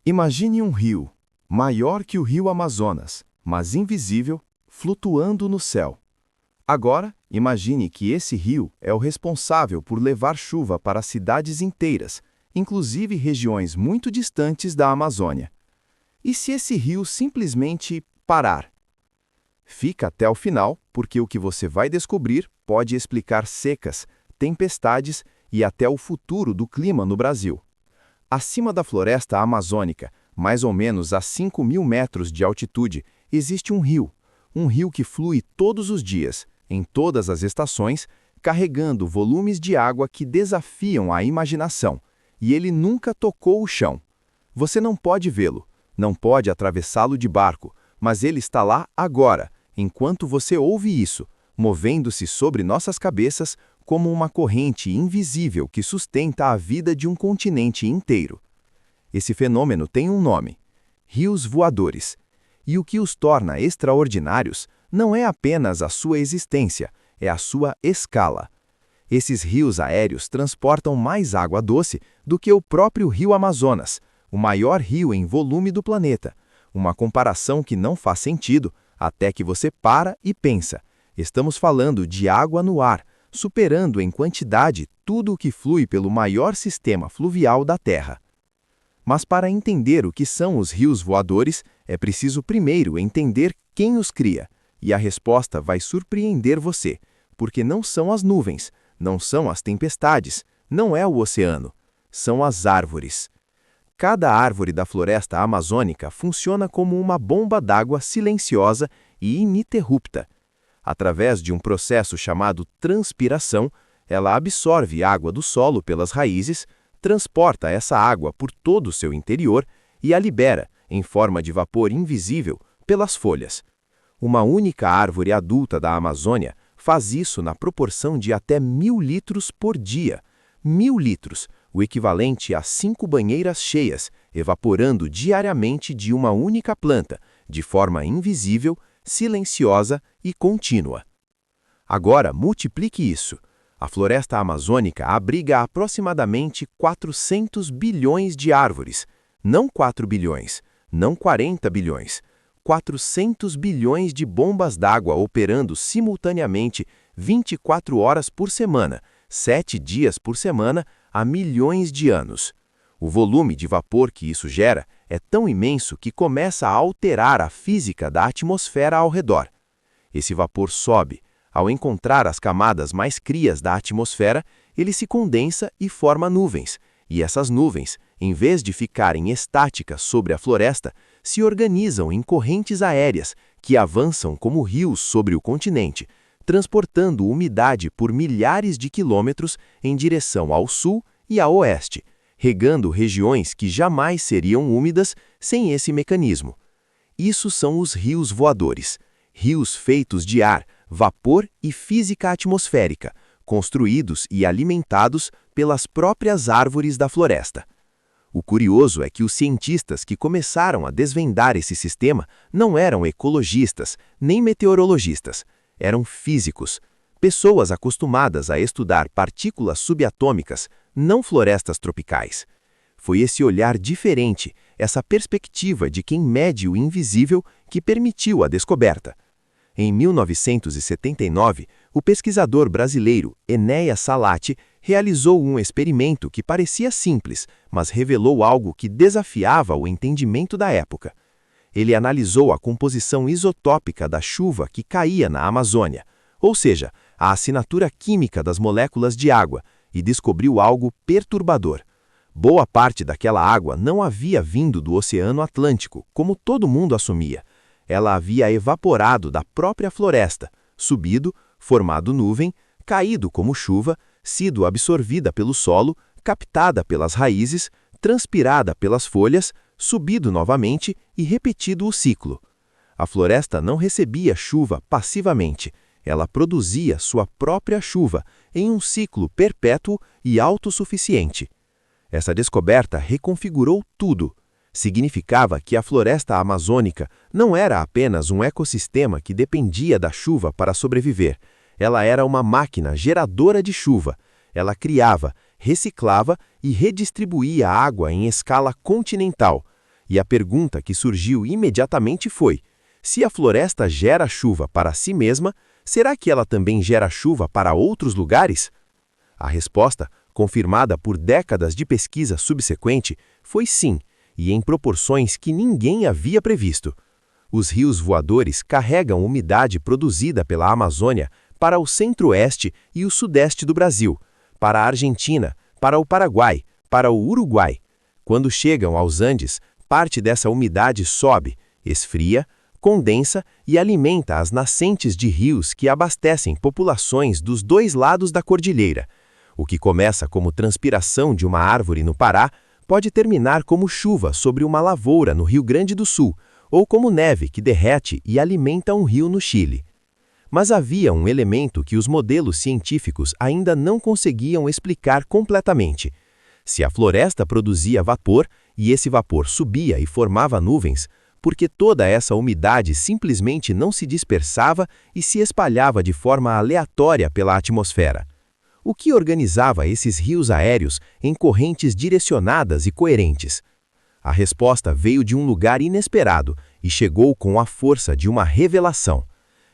Imagine um rio, maior que o rio Amazonas, mas invisível, flutuando no céu. Agora, imagine que esse rio é o responsável por levar chuva para cidades inteiras, inclusive regiões muito distantes da Amazônia. E se esse rio simplesmente parar? Fica até o final, porque o que você vai descobrir pode explicar secas, tempestades e até o futuro do clima no Brasil. Acima da floresta amazônica, mais ou menos a 5.000 metros de altitude, existe um rio que flui todos os dias, em todas as estações, carregando volumes de água que desafiam a imaginação, e ele nunca tocou o chão. Você não pode vê-lo, não pode atravessá-lo de barco, mas ele está lá agora, enquanto você ouve isso, movendo-se sobre nossas cabeças como uma corrente invisível que sustenta a vida de um continente inteiro. Esse fenômeno tem um nome: rios voadores. E o que os torna extraordinários não é apenas a sua existência, é a sua escala. Esses rios aéreos transportam mais água doce do que o próprio rio Amazonas, o maior rio em volume do planeta. Uma comparação que não faz sentido até que você para e pensa. Estamos falando de água no ar, superando em quantidade tudo o que flui pelo maior sistema fluvial da Terra. Mas para entender o que são os rios voadores, é preciso primeiro entender quem os cria. E a resposta vai surpreender você, porque não são as nuvens, não são as tempestades, não é o oceano, são as árvores. Cada árvore da floresta amazônica funciona como uma bomba d'água silenciosa e ininterrupta. Através de um processo chamado transpiração, ela absorve água do solo pelas raízes, transporta essa água por todo o seu interior e a libera, em forma de vapor invisível, pelas folhas. Uma única árvore adulta da Amazônia faz isso na proporção de até 1.000 litros por dia. 1.000 litros, o equivalente a 5 banheiras cheias, evaporando diariamente de uma única planta, de forma invisível, silenciosa e contínua. Agora, multiplique isso. A floresta amazônica abriga aproximadamente 400 bilhões de árvores. Não 4 bilhões, não 40 bilhões. 400 bilhões de bombas d'água operando simultaneamente 24 horas por semana, 7 dias por semana, há milhões de anos. O volume de vapor que isso gera é tão imenso que começa a alterar a física da atmosfera ao redor. Esse vapor sobe. Ao encontrar as camadas mais crias da atmosfera, ele se condensa e forma nuvens. E essas nuvens, em vez de ficarem estáticas sobre a floresta, se organizam em correntes aéreas que avançam como rios sobre o continente, transportando umidade por milhares de quilômetros em direção ao sul e ao oeste, regando regiões que jamais seriam úmidas sem esse mecanismo. Isso são os rios voadores, rios feitos de ar, vapor e física atmosférica, construídos e alimentados pelas próprias árvores da floresta. O curioso é que os cientistas que começaram a desvendar esse sistema não eram ecologistas nem meteorologistas, eram físicos, pessoas acostumadas a estudar partículas subatômicas, não florestas tropicais. Foi esse olhar diferente, essa perspectiva de quem mede o invisível, que permitiu a descoberta. Em 1979, o pesquisador brasileiro Enéas Salati realizou um experimento que parecia simples, mas revelou algo que desafiava o entendimento da época. Ele analisou a composição isotópica da chuva que caía na Amazônia, ou seja, a assinatura química das moléculas de água, e descobriu algo perturbador. Boa parte daquela água não havia vindo do Oceano Atlântico, como todo mundo assumia. Ela havia evaporado da própria floresta, subido, formado nuvem, caído como chuva, sido absorvida pelo solo, captada pelas raízes, transpirada pelas folhas, subido novamente e repetido o ciclo. A floresta não recebia chuva passivamente, ela produzia sua própria chuva em um ciclo perpétuo e autossuficiente. Essa descoberta reconfigurou tudo. Significava que a floresta amazônica não era apenas um ecossistema que dependia da chuva para sobreviver. Ela era uma máquina geradora de chuva. Ela criava, reciclava e redistribuía água em escala continental. E a pergunta que surgiu imediatamente foi: se a floresta gera chuva para si mesma, será que ela também gera chuva para outros lugares? A resposta, confirmada por décadas de pesquisa subsequente, foi sim, e em proporções que ninguém havia previsto. Os rios voadores carregam umidade produzida pela Amazônia para o centro-oeste e o sudeste do Brasil, para a Argentina, para o Paraguai, para o Uruguai. Quando chegam aos Andes, parte dessa umidade sobe, esfria, condensa e alimenta as nascentes de rios que abastecem populações dos dois lados da cordilheira. O que começa como transpiração de uma árvore no Pará pode terminar como chuva sobre uma lavoura no Rio Grande do Sul, ou como neve que derrete e alimenta um rio no Chile. Mas havia um elemento que os modelos científicos ainda não conseguiam explicar completamente. Se a floresta produzia vapor e esse vapor subia e formava nuvens, por que toda essa umidade simplesmente não se dispersava e se espalhava de forma aleatória pela atmosfera? O que organizava esses rios aéreos em correntes direcionadas e coerentes? A resposta veio de um lugar inesperado e chegou com a força de uma revelação.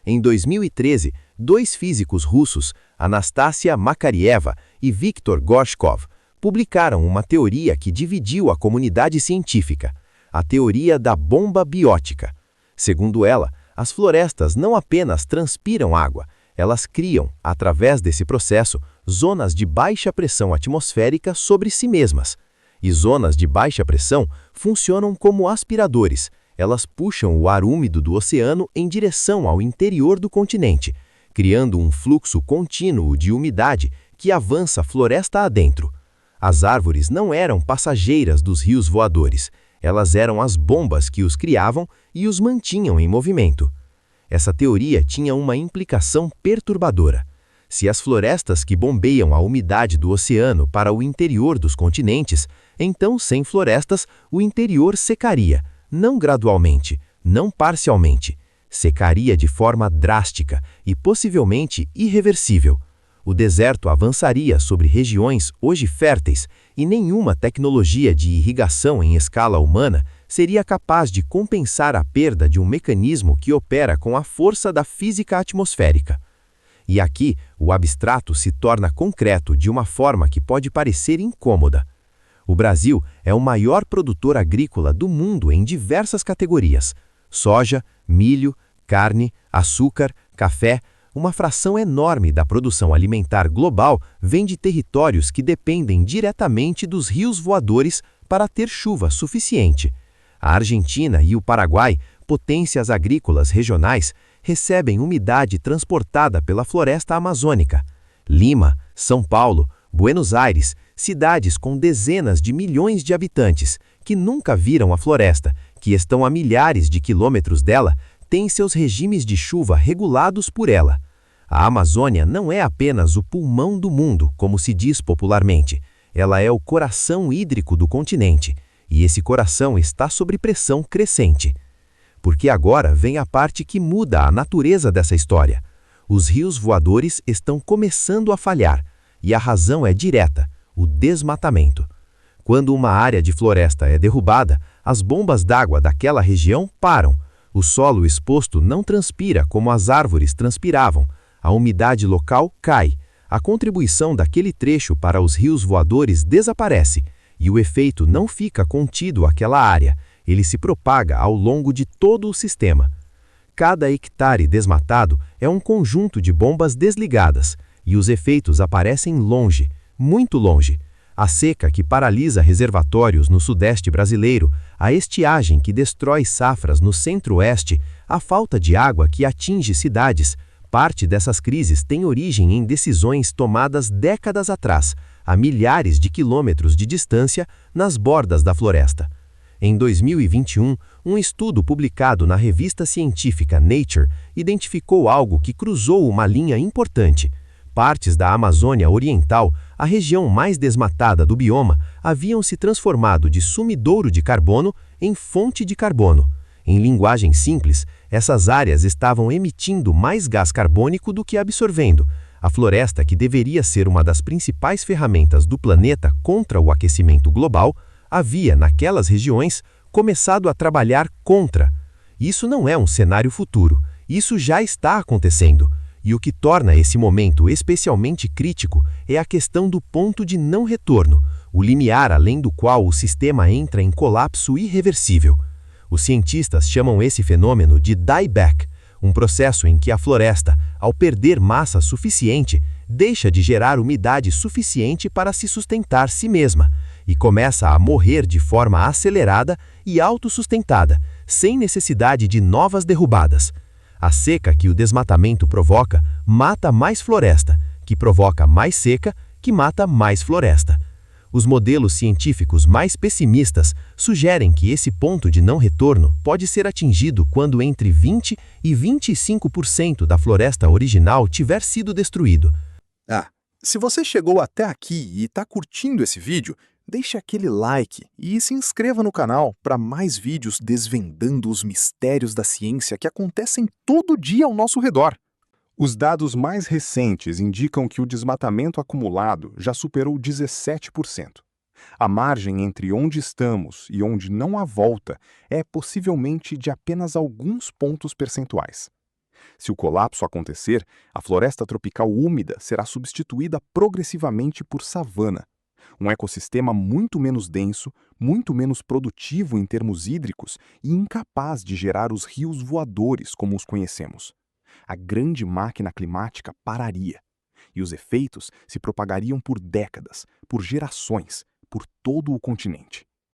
Em 2013, dois físicos russos, Anastasia Makarieva e Viktor Gorshkov, publicaram uma teoria que dividiu a comunidade científica, a teoria da bomba biótica. Segundo ela, as florestas não apenas transpiram água, elas criam, através desse processo, zonas de baixa pressão atmosférica sobre si mesmas. E zonas de baixa pressão funcionam como aspiradores. Elas puxam o ar úmido do oceano em direção ao interior do continente, criando um fluxo contínuo de umidade que avança floresta adentro. As árvores não eram passageiras dos rios voadores, elas eram as bombas que os criavam e os mantinham em movimento. Essa teoria tinha uma implicação perturbadora. Se as florestas que bombeiam a umidade do oceano para o interior dos continentes, então, sem florestas, o interior secaria, não gradualmente, não parcialmente. Secaria de forma drástica e possivelmente irreversível. O deserto avançaria sobre regiões hoje férteis e nenhuma tecnologia de irrigação em escala humana seria capaz de compensar a perda de um mecanismo que opera com a força da física atmosférica. E aqui, o abstrato se torna concreto de uma forma que pode parecer incômoda. O Brasil é o maior produtor agrícola do mundo em diversas categorias: soja, milho, carne, açúcar, café. Uma fração enorme da produção alimentar global vem de territórios que dependem diretamente dos rios voadores para ter chuva suficiente. A Argentina e o Paraguai, potências agrícolas regionais, recebem umidade transportada pela floresta amazônica. Lima, São Paulo, Buenos Aires, cidades com dezenas de milhões de habitantes, que nunca viram a floresta, que estão a milhares de quilômetros dela, têm seus regimes de chuva regulados por ela. A Amazônia não é apenas o pulmão do mundo, como se diz popularmente. Ela é o coração hídrico do continente, e esse coração está sob pressão crescente. Porque agora vem a parte que muda a natureza dessa história. Os rios voadores estão começando a falhar, e a razão é direta: o desmatamento. Quando uma área de floresta é derrubada, as bombas d'água daquela região param. O solo exposto não transpira como as árvores transpiravam. A umidade local cai. A contribuição daquele trecho para os rios voadores desaparece, e o efeito não fica contido àquela área. Ele se propaga ao longo de todo o sistema. Cada hectare desmatado é um conjunto de bombas desligadas, e os efeitos aparecem longe, muito longe. A seca que paralisa reservatórios no sudeste brasileiro, a estiagem que destrói safras no centro-oeste, a falta de água que atinge cidades. Parte dessas crises tem origem em decisões tomadas décadas atrás, a milhares de quilômetros de distância, nas bordas da floresta. Em 2021, um estudo publicado na revista científica Nature identificou algo que cruzou uma linha importante. Partes da Amazônia Oriental, a região mais desmatada do bioma, haviam se transformado de sumidouro de carbono em fonte de carbono. Em linguagem simples, essas áreas estavam emitindo mais gás carbônico do que absorvendo. A floresta, que deveria ser uma das principais ferramentas do planeta contra o aquecimento global, havia, naquelas regiões, começado a trabalhar contra. Isso não é um cenário futuro, isso já está acontecendo. E o que torna esse momento especialmente crítico é a questão do ponto de não retorno, o limiar além do qual o sistema entra em colapso irreversível. Os cientistas chamam esse fenômeno de dieback, um processo em que a floresta, ao perder massa suficiente, deixa de gerar umidade suficiente para se sustentar si mesma e começa a morrer de forma acelerada e autossustentada, sem necessidade de novas derrubadas. A seca que o desmatamento provoca mata mais floresta, que provoca mais seca, que mata mais floresta. Os modelos científicos mais pessimistas sugerem que esse ponto de não retorno pode ser atingido quando entre 20% e 25% da floresta original tiver sido destruído. Se você chegou até aqui e está curtindo esse vídeo, deixe aquele like e se inscreva no canal para mais vídeos desvendando os mistérios da ciência que acontecem todo dia ao nosso redor. Os dados mais recentes indicam que o desmatamento acumulado já superou 17%. A margem entre onde estamos e onde não há volta é possivelmente de apenas alguns pontos percentuais. Se o colapso acontecer, a floresta tropical úmida será substituída progressivamente por savana, um ecossistema muito menos denso, muito menos produtivo em termos hídricos e incapaz de gerar os rios voadores como os conhecemos. A grande máquina climática pararia, e os efeitos se propagariam por décadas, por gerações, por todo o continente.